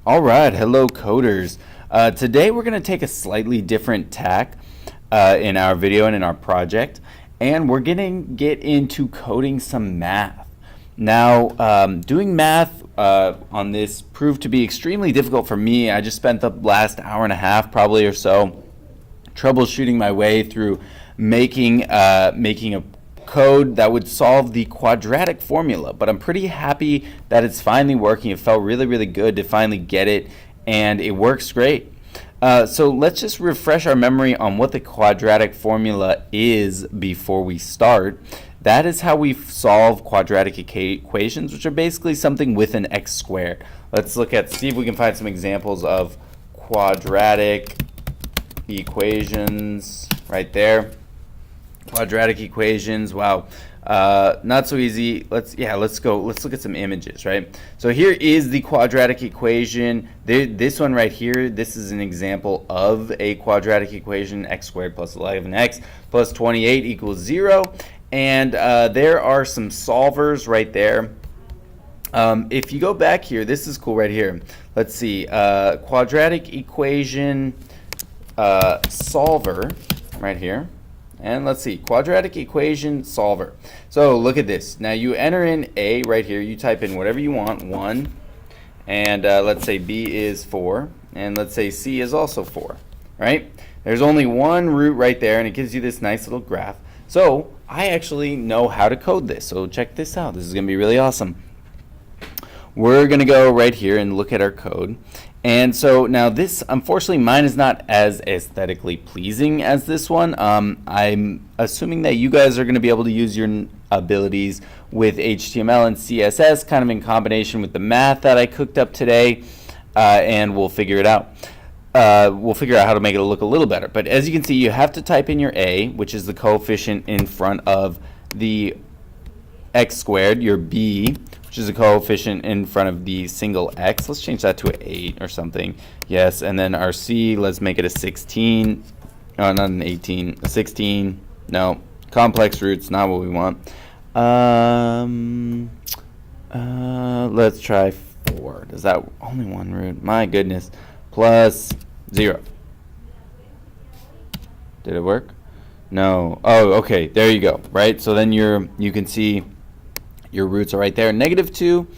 All right, hello coders. Today we're going to take a slightly different tack in our video and in our project, and we're going to get into coding some math. Now, doing math on this proved to be extremely difficult for me. I just spent the last hour and a half probably or so troubleshooting my way through making a code that would solve the quadratic formula, but I'm pretty happy that it's finally working. It felt really, really good to finally get it, and it works great. So let's just refresh our memory on what the quadratic formula is before we start. That is how we solve quadratic equations, which are basically something with an x squared. Let's see if we can find some examples of quadratic equations right there. Quadratic equations, wow, not so easy. Let's look at some images, right? So here is the quadratic equation. This one right here, this is an example of a quadratic equation. X squared plus 11x plus 28 equals 0, and there are some solvers right there. If you go back here, this is cool right here. Let's see, quadratic equation solver right here. And let's see, quadratic equation solver. So look at this. Now you enter in A right here. You type in whatever you want, 1. And let's say B is 4. And let's say C is also 4. Right? There's only one root right there, and it gives you this nice little graph. So I actually know how to code this. So check this out. This is going to be really awesome. We're going to go right here and look at our code. And so now this, unfortunately, mine is not as aesthetically pleasing as this one. I'm assuming that you guys are going to be able to use your abilities with HTML and CSS kind of in combination with the math that I cooked up today, and we'll figure it out. We'll figure out how to make it look a little better. But as you can see, you have to type in your a, which is the coefficient in front of the x squared, your b, which is a coefficient in front of the single x. Let's change that to an 8 or something. Yes, and then our c, let's make it a 16. Oh, not an 18, a 16. No, complex roots, not what we want. Let's try 4. Does that only one root? My goodness. Plus 0. Did it work? No. Oh, okay. There you go. Right. So then you can see your roots are right there, -2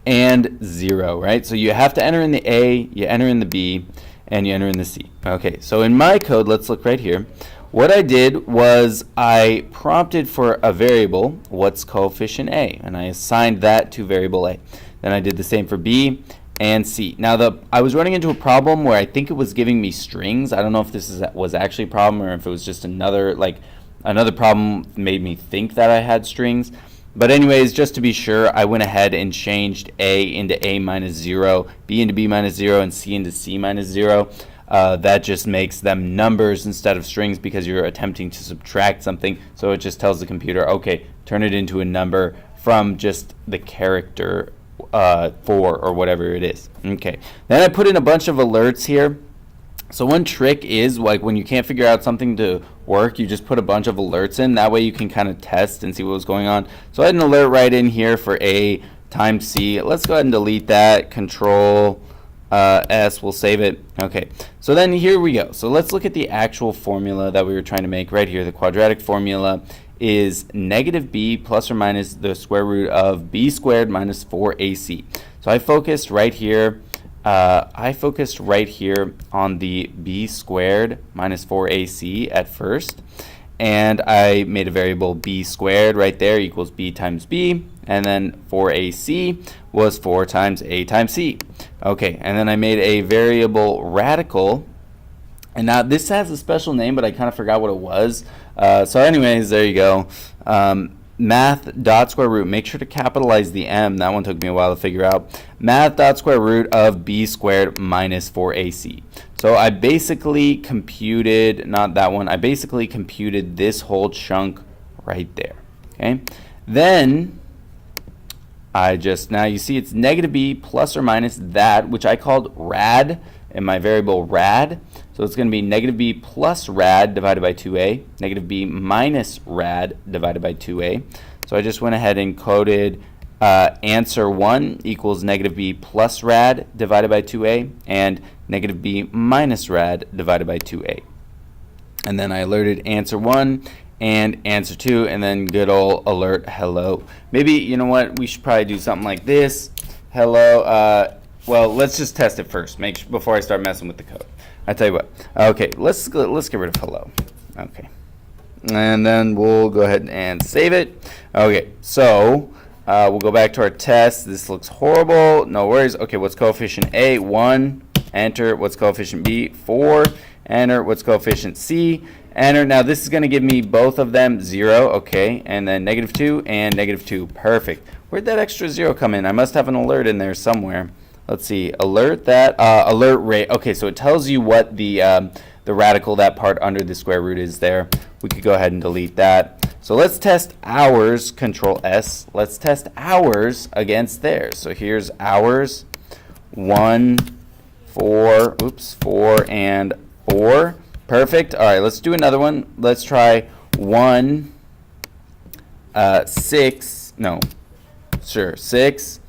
and 0, right? So you have to enter in the A, you enter in the B, and you enter in the C. Okay, so in my code, let's look right here. What I did was I prompted for a variable, what's coefficient A, and I assigned that to variable A. Then I did the same for B and C. Now I was running into a problem where I think it was giving me strings. I don't know if this was actually a problem or if it was just another problem made me think that I had strings. But anyways, just to be sure, I went ahead and changed A into A minus 0, B into B minus 0, and C into C minus 0. That just makes them numbers instead of strings because you're attempting to subtract something. So it just tells the computer, okay, turn it into a number from just the character 4 or whatever it is. Okay. Then I put in a bunch of alerts here. So one trick is, like, when you can't figure out something to work, you just put a bunch of alerts in. That way you can kind of test and see what was going on. So I had an alert right in here for A times C. Let's go ahead and delete that. Control S, we'll save it. Okay, so then here we go. So let's look at the actual formula that we were trying to make right here. The quadratic formula is -b plus or minus the square root of b squared minus 4ac. So I focused right here. On the b squared minus 4ac at first, and I made a variable b squared right there equals b times b, and then 4ac was 4 times a times c. Okay, and then I made a variable radical, and now this has a special name, but I kind of forgot what it was. So anyways, there you go. Math dot square root, make sure to capitalize the m, that one took me a while to figure out. Math dot square root of b squared minus 4ac. So I basically computed, not that one, I basically computed this whole chunk right there. Okay, then now you see it's -b plus or minus that, which I called rad in my variable rad. So it's going to be -b plus rad divided by 2a, -b minus rad divided by 2a. So I just went ahead and coded answer 1 equals negative b plus rad divided by 2a, and negative b minus rad divided by 2a. And then I alerted answer 1 and answer 2, and then good old alert hello. Maybe, you know what, we should probably do something like this. Hello, well, let's just test it first, before I start messing with the code. I tell you what. Okay, let's get rid of hello. Okay. And then we'll go ahead and save it. Okay, so we'll go back to our test. This looks horrible. No worries. Okay, what's coefficient A? 1. Enter. What's coefficient B? 4. Enter. What's coefficient C? Enter. Now this is going to give me both of them 0. Okay, and then negative 2 and negative 2. Perfect. Where'd that extra 0 come in? I must have an alert in there somewhere. Let's see. Alert that. Alert rate. Okay, so it tells you what the radical, that part under the square root, is there. We could go ahead and delete that. So let's test ours, Control S. Let's test ours against theirs. So here's ours, 1, 4, 4, and 4. Perfect. All right, let's do another one. Let's try 1, 6, no, sure, 6,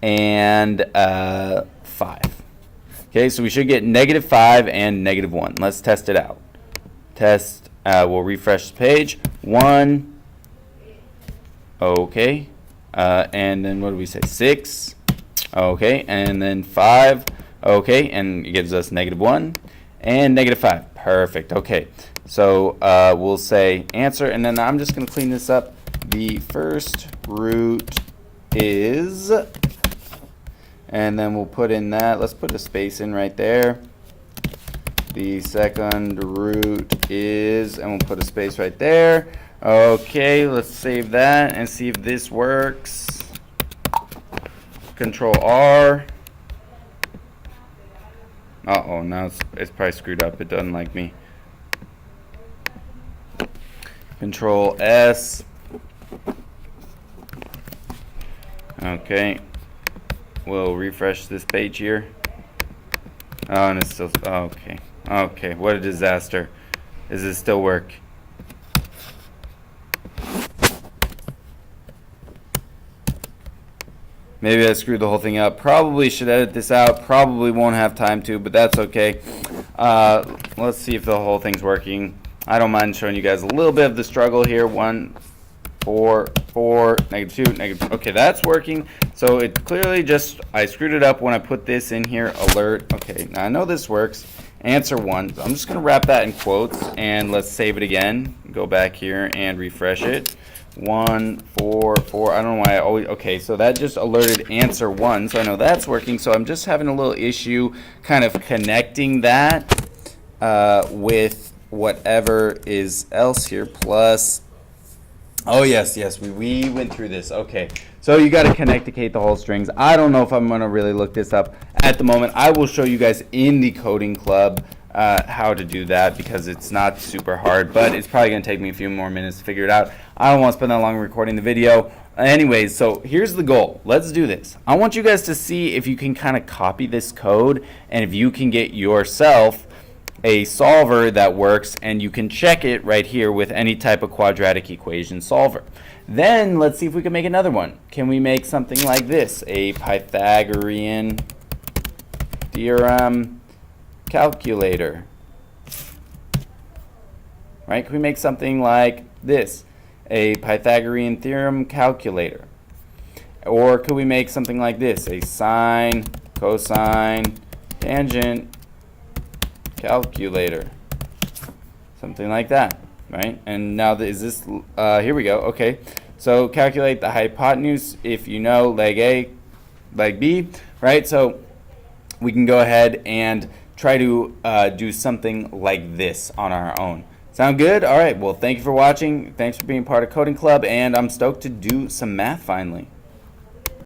and 5. Okay, so we should get negative 5 and negative 1. Let's test it out. Test, we'll refresh the page. 1, okay, and then what do we say? 6, okay, and then 5, okay, and it gives us negative 1 and negative 5. Perfect, okay. So we'll say answer, and then I'm just going to clean this up. The first root is, and then we'll put in that. Let's put a space in right there. The second root is, and we'll put a space right there. Okay, let's save that and see if this works. Control R. Uh-oh, now it's probably screwed up. It doesn't like me. Control S. Okay. We'll refresh this page here. Oh, and it's still, oh, okay. Okay, what a disaster. Does it still work? Maybe I screwed the whole thing up. Probably should edit this out. Probably won't have time to, but that's okay. Let's see if the whole thing's working. I don't mind showing you guys a little bit of the struggle here. 1, 4, 4, negative 2, negative. Okay, that's working. So it clearly just, I screwed it up when I put this in here. Alert. Okay, now I know this works. Answer 1. So I'm just going to wrap that in quotes, and let's save it again. Go back here and refresh it. 1, 4, 4. I don't know why I always. Okay, so that just alerted answer 1. So I know that's working. So I'm just having a little issue kind of connecting that with whatever is else here, plus. Oh yes, we went through this. Okay, so you got to connecticate the whole strings. I don't know if I'm going to really look this up at the moment. I will show you guys in the coding club how to do that, because it's not super hard, but it's probably going to take me a few more minutes to figure it out. I don't want to spend that long recording the video. Anyways, so here's the goal. Let's do this. I want you guys to see if you can kind of copy this code, and if you can get yourself a solver that works, and you can check it right here with any type of quadratic equation solver. Then let's see if we can make another one. Can we make something like this? A Pythagorean theorem calculator. Right? Can we make something like this? A Pythagorean theorem calculator. Or could we make something like this? A sine, cosine, tangent calculator, something like that, right? And now is this, here we go. Okay, so calculate the hypotenuse if you know leg A, leg B, right? So we can go ahead and try to do something like this on our own. Sound good? All right, well, thank you for watching. Thanks for being part of Coding Club, and I'm stoked to do some math finally.